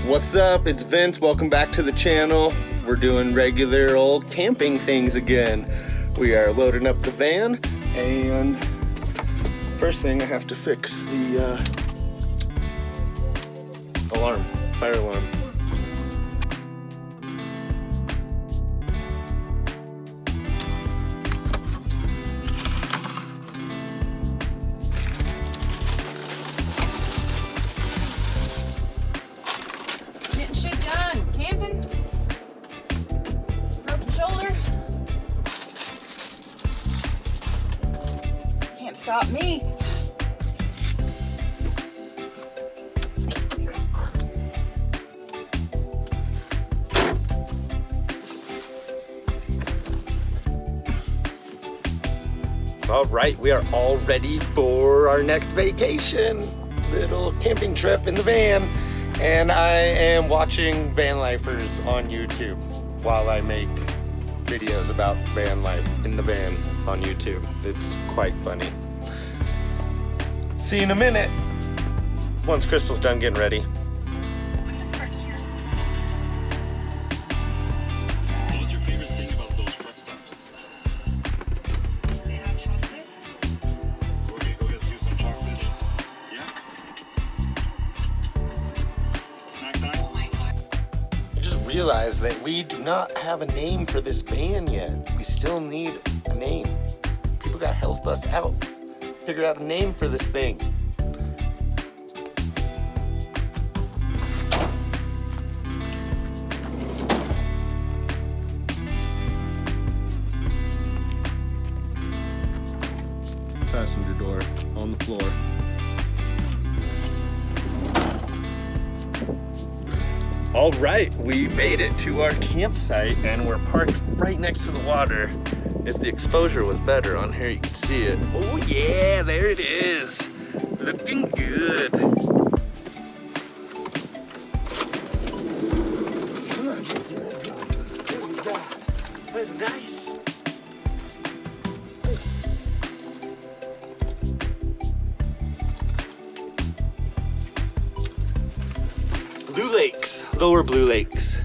What's up? It's Vince. Welcome back to the channel. We're doing regular old camping things again. We are loading up the van, and first thing I have to fix the alarm, fire alarm. Getting shit done. Camping. Broken shoulder. Can't stop me. All right, we are all ready for our next vacation. Little camping trip in the van. And I am watching van lifers on YouTube while I make videos about van life in the van on YouTube. It's quite funny. See you in a minute once Krystal's done getting ready. So what's your favorite thing about those truck stops? They have chocolate. We're gonna go get you some chocolate. Yeah? Snack time? Oh my god. I just realized that we do not have a name for this van yet. We still need a name. People gotta help us out. Figure out a name for this thing. Passenger door on the floor. All right, we made it to our campsite and we're parked right next to the water. If the exposure was better on here, you could see it. Oh yeah, there it is. Looking good. Come on, Gypsy, let's go. There we go. That's nice. Blue Lakes, Lower Blue Lakes.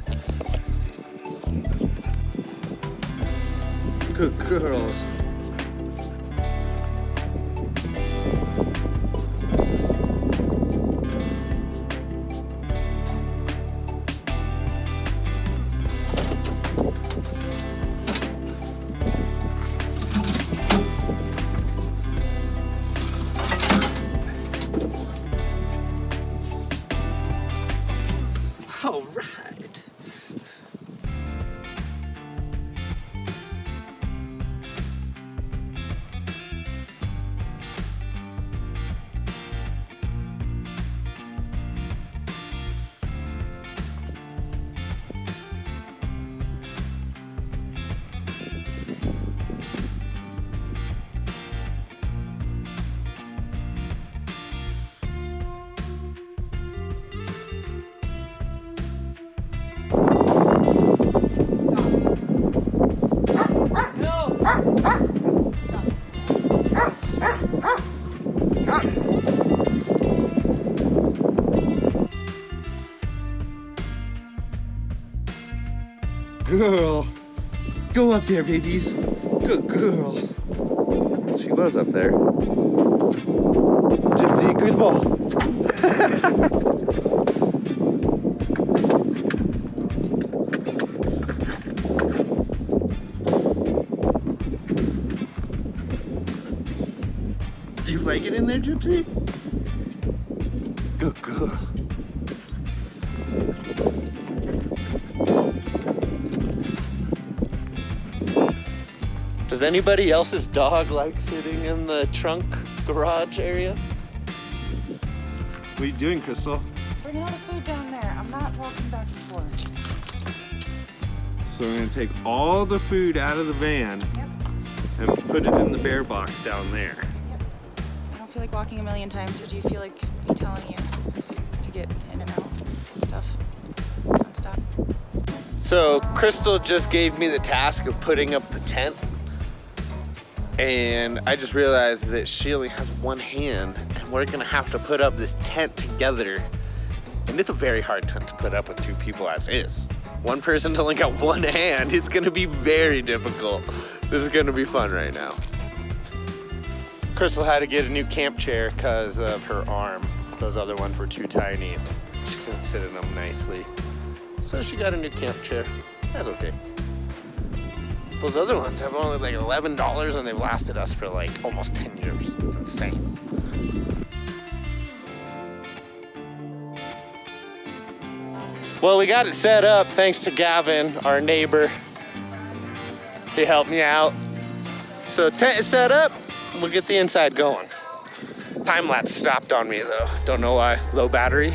Good girls. All right. Girl, go up there, babies. Good girl. She was up there. Gypsy, good ball. Do you like it in there, Gypsy? Good girl. Does anybody else's dog like sitting in the trunk garage area? What are you doing, Krystal? Bringing all the food down there. I'm not walking back and forth. So we're gonna take all the food out of the van Yep. and put it in the bear box down there. Yep. I don't feel like walking a million times, or do you feel like me telling you to get in and out and stuff? Non-stop. So Krystal just gave me the task of putting up the tent. And I just realized that she only has one hand, and we're gonna have to put up this tent together And it's a very hard tent to put up with 2 people as is. One person's only got 1 hand. It's gonna be very difficult. This is gonna be fun right now. Krystal had to get a new camp chair because of her arm. Those other ones were too tiny. She couldn't sit in them nicely. So she got a new camp chair. That's okay. Those other ones have only like $11 and they've lasted us for like almost 10 years. It's insane. Well, we got it set up thanks to Gavin, our neighbor. He helped me out. So tent is set up. We'll get the inside going. Time lapse stopped on me though. Don't know why. Low battery.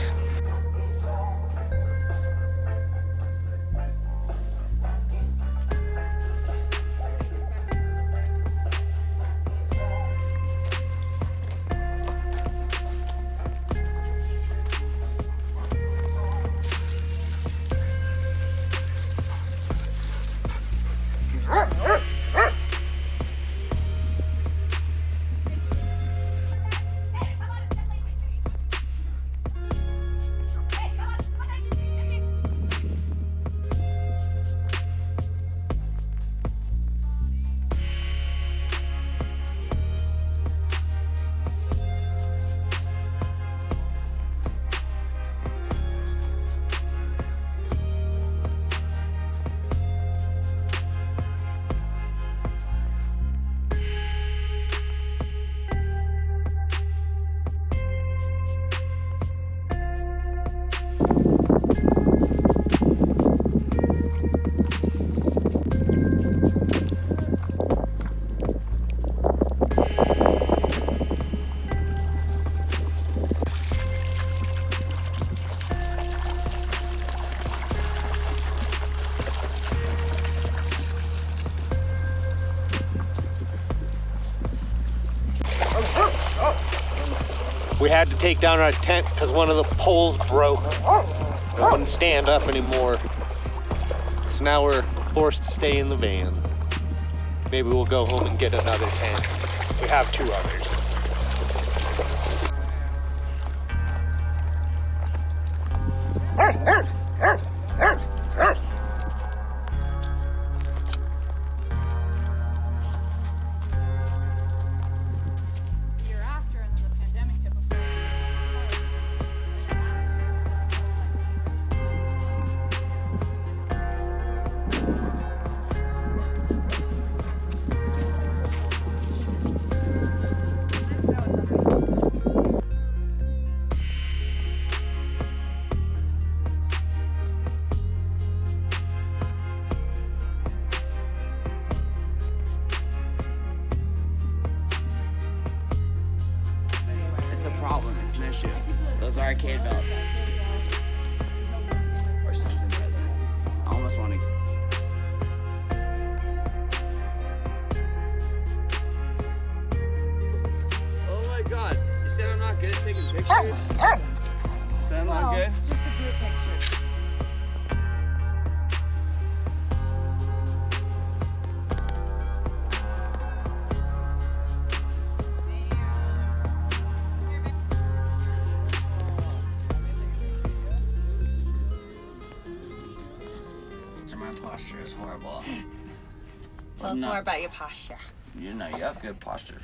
We had to take down our tent because one of the poles broke. It wouldn't stand up anymore. So now we're forced to stay in the van. Maybe we'll go home and get another tent. We have 2 others. It's a problem, it's an issue. Those are arcade belts. Or something present. I almost want to. Oh my god, you said I'm not good at taking pictures? You said I'm not good? Just a group picture. My posture is horrible. Tell us more about your posture. You know, you have good posture.